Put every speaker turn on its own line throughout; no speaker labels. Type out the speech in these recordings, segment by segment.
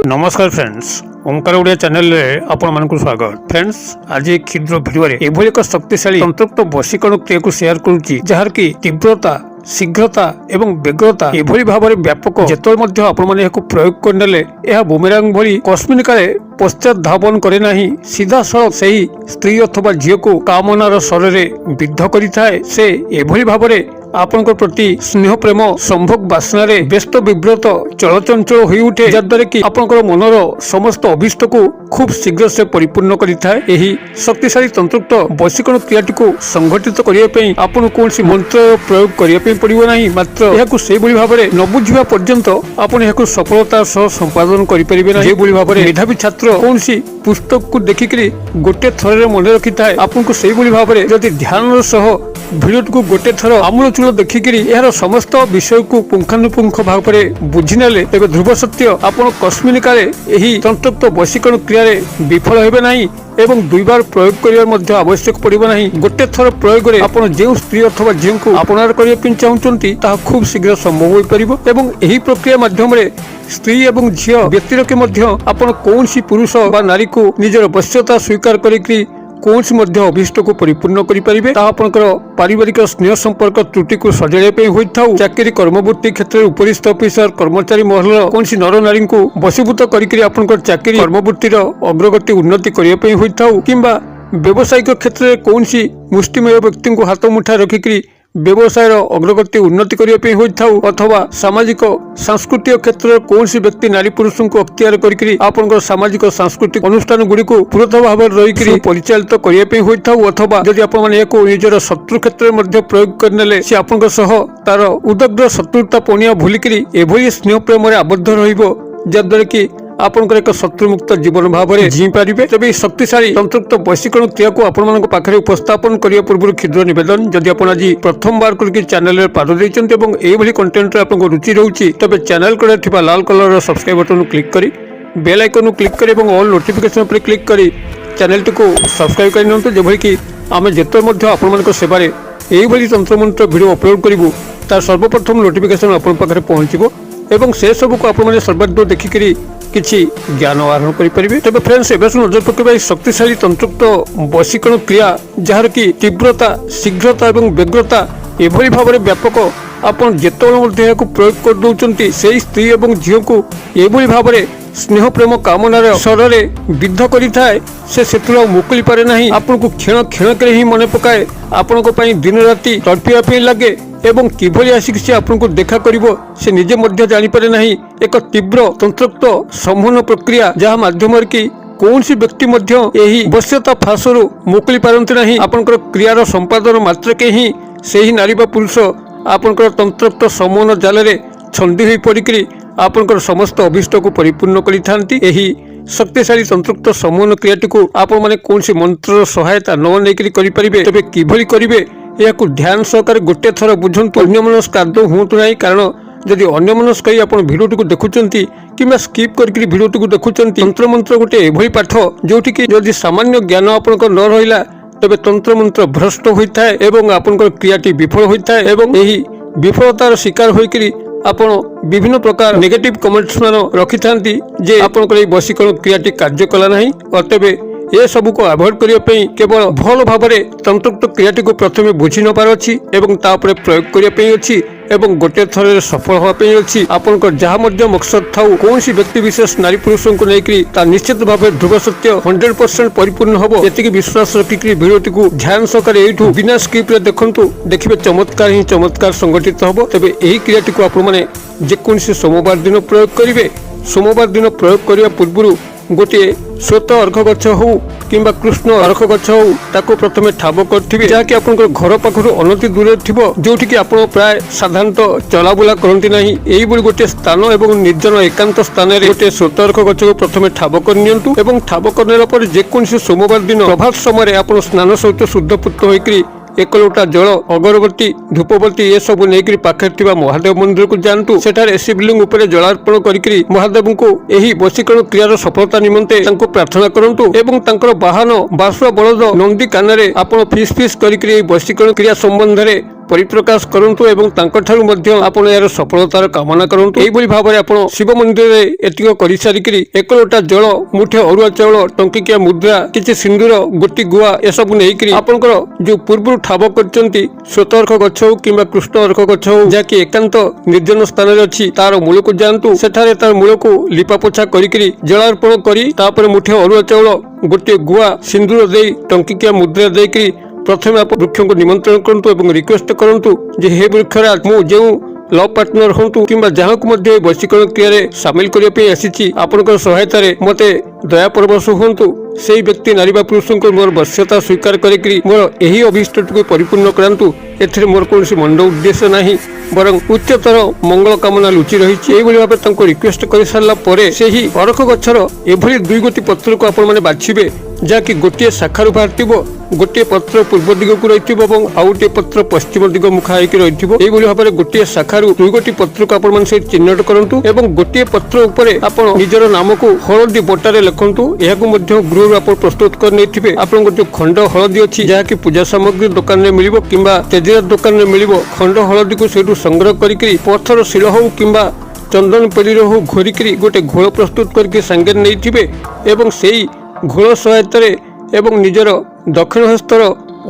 नमस्कार फ्रेंड्स, ओंकार ओडिया चैनल रे आपण मानकु स्वागत। फ्रेंड्स, आज एक क्षुद्र भिडियो रे एभली एक शक्तिशाली संतृप्त वशीकरण क्रिया को शेयर करूची, जहार की तीव्रता, शीघ्रता एवं बेग्रता एभली भाव व्यापक। जेतोल मध्य आपण माने एको प्रयोग करनेले यह बुमेरांग भली कस्मिनिकाले पश्चात धावन करे नाही, सीधा सड़क सही स्त्री अथवा झील को कामनार शरीर विद्ध करिथाए। से एभली भावरे आपनकर प्रति स्नेह प्रेम संभोग बासनारे व्यस्त विव्रत चलचंचल होई उठे, जद्वारा कि आपनकर मनर समस्त अभिष्ट को खूब शीघ्र से परिपूर्ण करिथाए। एही शक्तिशाली तंत्रयुक्त वशीकरण क्रियाटी को संगठित करिया पई आपन कोनसी मंत्र प्रयोग करिया पई पड़िबो नाही, मात्र एहाकु सेही भली भाबरे न बुझिबा पर्यंत आपन एहाकु सफलता सह संपादन करि परिबे नाही। जे भली भाबरे मेधावी छात्र कोनसी पुस्तक को देखिकरी गोटे थररे मन रखिथाए, आपनको सेही भली भाबरे जदि ध्यान सह भिडियो को गोटे थर आमूलचूल देखिकरी यार समस्त विषय को पुंखानुपुंख भाव में बुझीने तेज ध्रुव सत्य आपन कस्मिनिकाले एही तंत्रयुक्त वशीकरण क्रिया विफल हेबे नाही एवं दुई बार प्रयोग करिवार आवश्यक पड़िबो नाही। गोटे थर प्रयोग रे आपन जे स्त्री अथवा झील को अपनार करिया पिन चाहुचंती ताहा खूब शीघ्र संभव होई परिबो एवं एही प्रक्रिया माध्यम रे स्त्री एवं झील व्यक्तिरके मध्य आपन कोनसी पुरुष बा नारी को निजर वश्यता स्वीकार करिकरी कौनसी मध्य अभिष्ट को परिपूर्ण करें। आपंकर पारिवारिक स्नेह संपर्क त्रुटि को सजाइबा होता चाकरी कर्मवृत्ति क्षेत्र में उपरिस्थ अफिसर कर्मचारी महल कौन नर नारी को वशीभूत कर चाकरी कर्मवृत्तिर अग्रगति उन्नति करने होता किंबा व्यावसायिक क्षेत्र में कौन मुष्टिमय व्यक्ति को हाथ मुठा रखिक व्यवसाय अग्रगति उन्नति करने होता अथवा सामाजिक सांस्कृतिक क्षेत्र में कौन व्यक्ति नारी पुरुष को अख्तियार कर सामाजिक सांस्कृतिक अनुष्ठान गुड़ी को पूर्णत भाव रही परिचालित करने होता अथवा जदि आपको निजर शत्रु क्षेत्र में प्रयोग करने सी आप तार उदग्र शत्रुता पणिया भूलिकी एभली स्नेह प्रेम आबद्ध रद्वारा कि आपनकर एक शत्रुमुक्त जीवन भाव में जी पारे। तेज शक्तिशाली तंत्रयुक्त वशीकरण क्रिया को आपण पाखे उपस्थापन करने पूर्व क्षुद्र निवेदन, जदि आप आज प्रथम बार करके चैनल पाद देते और कंटेंट आपको रुचि रोचे तेज चैनल कड़े लाल कलर सब्सक्राइब बटन क्लिक कर बेल आइकन क्लिक कर ऑल नोटिफिकेशन पर क्लिक कर चैनल टी को सब्सक्राइब कर जो कि आम जिते आपण सेवार यही तंत्रमंत्र वीडियो अपलोड करूँ तार सर्वप्रथम नोटिफिकेशन आप पहुँचो एवं से सबको आप सर्वाधिक देखिकी किसी ज्ञान आहरण करेंगे। तेज फ्रेंड्स, एवं नजर पकेबा शक्तिशाली तंत्रयुक्त वशीकरण क्रिया जहार की तीव्रता, शीघ्रता और बेग्रता एभली भाव में व्यापक। आपन जेतबेले प्रयोग कर दौरान से स्त्री और झील को एभली भाव में स्नेह प्रेम कामनार शरीर विद्ध करें से मुकुली पारे ना। आपन को क्षण क्षणक ही मन पकाए, आपण दिन राति तड़पिया लगे एवं किभली आसिक से आपको देखा करिवो से निजे मध्य जानी पारे नहीं। एक तीव्र तंत्रयुक्त संवहन प्रक्रिया जहाँ माध्यम कि कौन सी व्यक्ति मध्य यही वश्यता फांसरू मुकुली पारती नहीं। आपनकर क्रियार संपादन मात्र के ही से नारी बा पुरुष आपनकर तंत्रयुक्त संवहन जाल रे छंदी होई पड़िकरी आपनकर समस्त अभिष्ट को परिपूर्ण करिथांती। एही शक्तिशाली तंत्रयुक्त संवहन क्रियाटी को आपण माने कौन सी मंत्र सहायता न लेकरी करि परिबे। तबे किभली करिवे या ध्यान सहकार गोटे थर बुझंतु, अन्यमनस्क आदौ हुंतु नहीं। कारण जदि अन्यमनस्क आप भिडियोटी को देखुंती कि स्किप करके भिडियोटी को देखुंती, तंत्रमंत्र गोटे एभली पाठ जोटि कि जदि सामान्य ज्ञान आपनकर न रहिला तबे तंत्रमंत्र भ्रष्ट होता है एवं आपनकर क्रियाटी विफल होता है एवं यही विफलतार शिकार होइकरी आपण विभिन्न प्रकार नेगेटिव कमेंट्स मान रखि थांती जे आपनकर वशीकरण क्रियाटी कार्य कला नहीं। अतबे ये सब को अवॉइड करने केवल भल भाव में तंत्रयुक्त क्रियाटी को प्रथम बुझी न पार अच्छी तापर प्रयोग करने अच्छी एवं गोटे थर सफल होगापी अच्छी। आपंकर जहाँ मकसद था कौन सी व्यक्ति विशेष नारी पुरुषों को लेकर निश्चित भाव ध्रुव सत्य 100% परिपूर्ण हम ये विश्वास रखिक भिडियोटी को ध्यान सहकार यू बिना स्क्रिप्ट देखु देखिए चमत्कार ही चमत्कार संगठित हम। तेज यही क्रियाटी को आपने जेकोसी सोमवार दिन प्रयोग करेंगे। सोमवार दिन प्रयोग करने पूर्व गोटे श्वेत अर्घ गछ हो कि कृष्ण अर्घ गछ हो ताको प्रथम ठाब करेंगे जहाँकि आप घर पाखु अनति दूर थो जोटि कि आप प्राय साधारणतः चलाबुला करती ना। यही गोटे स्थान और निर्जन एकांत स्थान में गोटे श्वेत अर्घ गछ को प्रथम ठाब कर ठाब कर जेकोसी सोमवार दिन प्रभात समय आप स्नान सहित शुद्धपूत होकर एक लोटा जल अगरबत्ती धूपबत्ती ये सब नहीं पाखे महादेव मंदिर को जातु सेठारे शिवलिंग उपर जलार्पण करी महादेव को यही वशीकरण क्रियार सफलता निमंते प्रार्थना करंतु एवं वाहन बासुआ बलद नंदी कान आप फिस फिस करी वशीकरण क्रिया संबंध में परिप्रकाश करंतु एवं तांकठारु मध्य आपण यार सफलतार कामना करंतु। एई भली भाबरे आपण शिव मंदिर रे एतिक करि सारिकरी 1 लोटा जल मुठे अरुआ चाउल टंकिकिया मुद्रा किछि सिंदूर गोटी गुआ ए सब नेइकरी आपनकर जो पूर्व ठाब करचंती श्वेतअर्क गछ हो किंबा कृष्ण अर्क गछ हो जाकि एकांत निर्जन स्थान रे अछि तार मूल को जानतु सेठारे तार मूल को लिपा पोछा करिकरी जलार्पण करी तापर मुठे अरुआ चाउल गोटे गुआ सिंदूर देई टंकिकिया मुद्रा देइकरी प्रथमे आप वृक्ष को निमंत्रण करंतु एवं रिक्वेस्ट करंतु जे हे वृक्षराज मु जे लव पार्टनर हंतु किंबा जहाँ को मध्य वशीकरण क्रिया रे शामिल करिया पे आसीची आपनकर सहायता रे मते दया परवश हंतु सेही व्यक्ति नारी बा पुरुष को मोर वश्यता स्वीकार करिकरी मोर एही अभिष्ट को परिपूर्ण करंतु एथिरे मोर कोनसी मंड उद्देश्य नाही बरं उच्चतर मंगल कामना लुचि रहिछि। एई भली भाबे तंको रिक्वेस्ट करि सारला परे सेही अरख गछर एभली दुई गोटी पत्र को आपण माने बाछिबे जाकि गोटे शाखारु बाहरथिबो गोटे पत्र पूर्व दिग को रहिथिबो एवं आ गोटे पत्र पश्चिम दिग मुखा होइकि रहिथिबो। एई भली भाबे गोटे शाखारु दुई गोटी पत्र को आपण माने से चिन्हट करंतु एवं गोटे पत्र उपरे आपण निजर नाम को हळदी बटारे लिखंतु। एहाकु मध्य गृह आपण प्रस्तुत कर नेथिबे आपण जो खंड हळदी अछि जाकि पूजा सामग्री दुकान रे मिलिबो किंबा तेजरात दुकान रे मिलिबो खंड हळदी को सेठु संग्रह करिकरी पत्थर शिल हो किंबा चंदन पेली हो घोरिकरी गोटे घोल प्रस्तुत करके संगे नेथिबे एवं सेही घोल सहायता एवं निजर दक्षिण हस्तर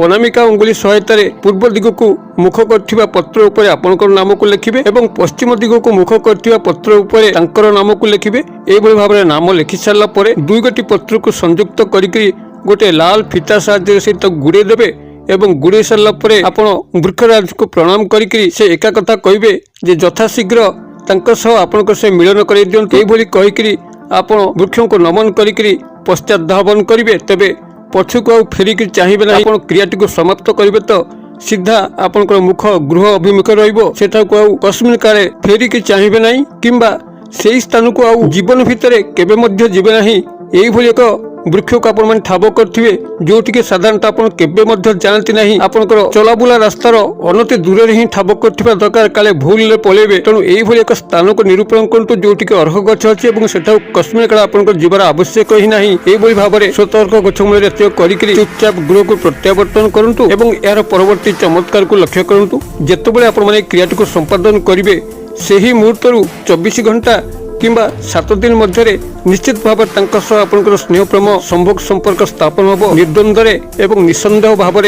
अनामिका अंगुली सहायता पूर्व दिग को मुख करथिबा पत्र उपरे आपनकर नाम को लिखिबे एवं पश्चिम दिग को मुख करथिबा पत्र उपरे तांकर नाम को लिखिबे। एई भली भाबरे नाम लिखि सारला परे दुई गोटी पत्र को संयुक्त करिकरी गोटे लाल फीता साहाय्य से तो गुड़े देबे एवं गुड़े सारला परे आपण वृक्षराज को प्रणाम करिकरी से एका कथा कहिबे जे यथाशीघ्र तांकर सह आपनकर से मिलन करै दियंतु। एई भली कहिकरी आपण वृक्ष को नमन करिकरी पश्चात धावन करिवे तेबे पछुक आ फेरिक चाहिए ना आपण क्रियाटी को समाप्त करिवे तो सीधा आपनकर मुख गृह अभिमुख रहिबो सेठा को कस्मिन काले फेरिक चाहिए ना किंबा सेही स्थान को आ जीवन भितरे केबे मध्य जीवे नाही। एई भली एक वृक्ष को आपण माने ठाब करथिबे जोटी के साधारणतः आपण केबे मध्य जानती नाही आपनकर चलाबुला रास्तार अनति दूर रे ही ठाब करथिबा दरकार काले भूल ले पलेबे तेणु एई भली एक स्थान को निरूपण करंतु जोटी के अर्घ गछ अछि एवं सेठा कस्मिन काल आपनकर जीवर आवश्यक ही नाही। एई भली भाबरे सतर्क गछ मूल रे त्यो करिकरी चुपचाप गृह को प्रत्यावर्तन करंतु एवं यार परवर्ती चमत्कार को लक्ष्य करंतु। जेतेबेले आपण माने क्रियाटी को संपादन करिवे सेही मुहूर्तरु 24 घंटा किंबा 7 दिन मध्य निश्चित भाव आपनकर स्नेह प्रेम संभोग संपर्क स्थापन हम निर्द्वंद्व एवं निसंदेह भाव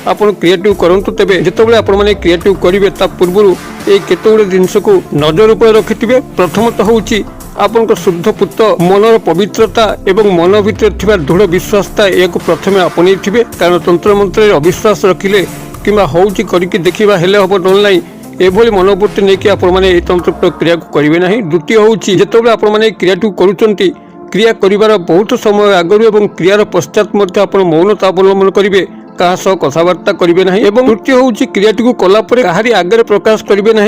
आपन क्रिएटिव करंतु। तेबे जेतेबेले आपण माने क्रिएटिव करिवे ता पूर्वरु ए केतेगुडे जिंस को नजर उपर रखिथिबे। प्रथमतः होउची आपन शुद्ध पुत मनर पवित्रता एवं मन भीतर थिबा दृढ़ विश्वासता एक प्रथमे अपने थिबे कारण तंत्र मंत्र अविश्वास रखिले किंबा होउची करिकि देखिबा हेले हबो नॉनलाइन एभली मनोवृत्ति नहीं आप तंत्र क्रिया को करेंगे ना। द्वितीय हूँ जिते आप क्रिया करुँच क्रिया कर बहुत समय आगु एवं क्रियार पश्चात आप मौनता अवलंबन करेंगे क्या सह कथबार्ता करेंगे ना। तृतीय हूँ क्रियाटी को कलापर कहारी आगे प्रकाश करेंगे ना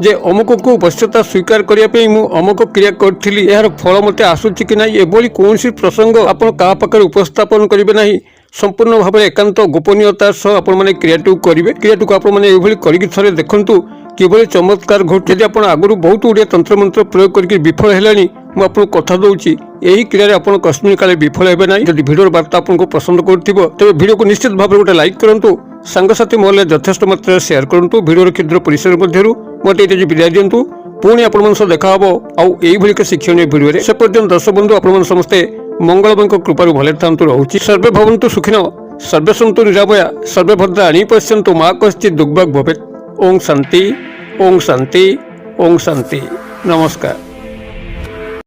जे अमुक को वश्यता स्वीकार करने अमुक क्रिया करी यार फल मत आसूची कि ना एभली कौन प्रसंग आप पाखे उपस्थापन करेंगे ना। संपूर्ण भाव एकांत गोपनीयता सह आप क्रियाटी करेंगे क्रियाटी को आपरे देखु किभली चमत्कार घटे। यदि आप आगु बहुत गुड़िया तंत्र मंत्र प्रयोग करके विफल है मुझे कथा दूसरी यही क्रिया आप कस्मिन काले विफल हे ना। जब भिडियो वार्ता आपको पसंद करुव तेज भिडियो को निश्चित भाव गोटे लाइक करूँ सांगसाथी महल यथेष्ट मात्रा शेयर करूँ। भिडियो क्षुद्र परिसर मध्य मत ये विदाय दिंतु पुणी आप देखा आउे शिक्षणीय भिडियो से पर्यटन दर्शक बंधु आप समस्ते मंगलमय कृपार भले था रोचे। सर्वे भवन्तु सुखिनो सर्वे सन्तु निरामया सर्वे भद्राणि पश्यन्तु मा कश्चित् दुर्भाग् भवेत्। ओम शांति ओम शांति ओम शांति। नमस्कार।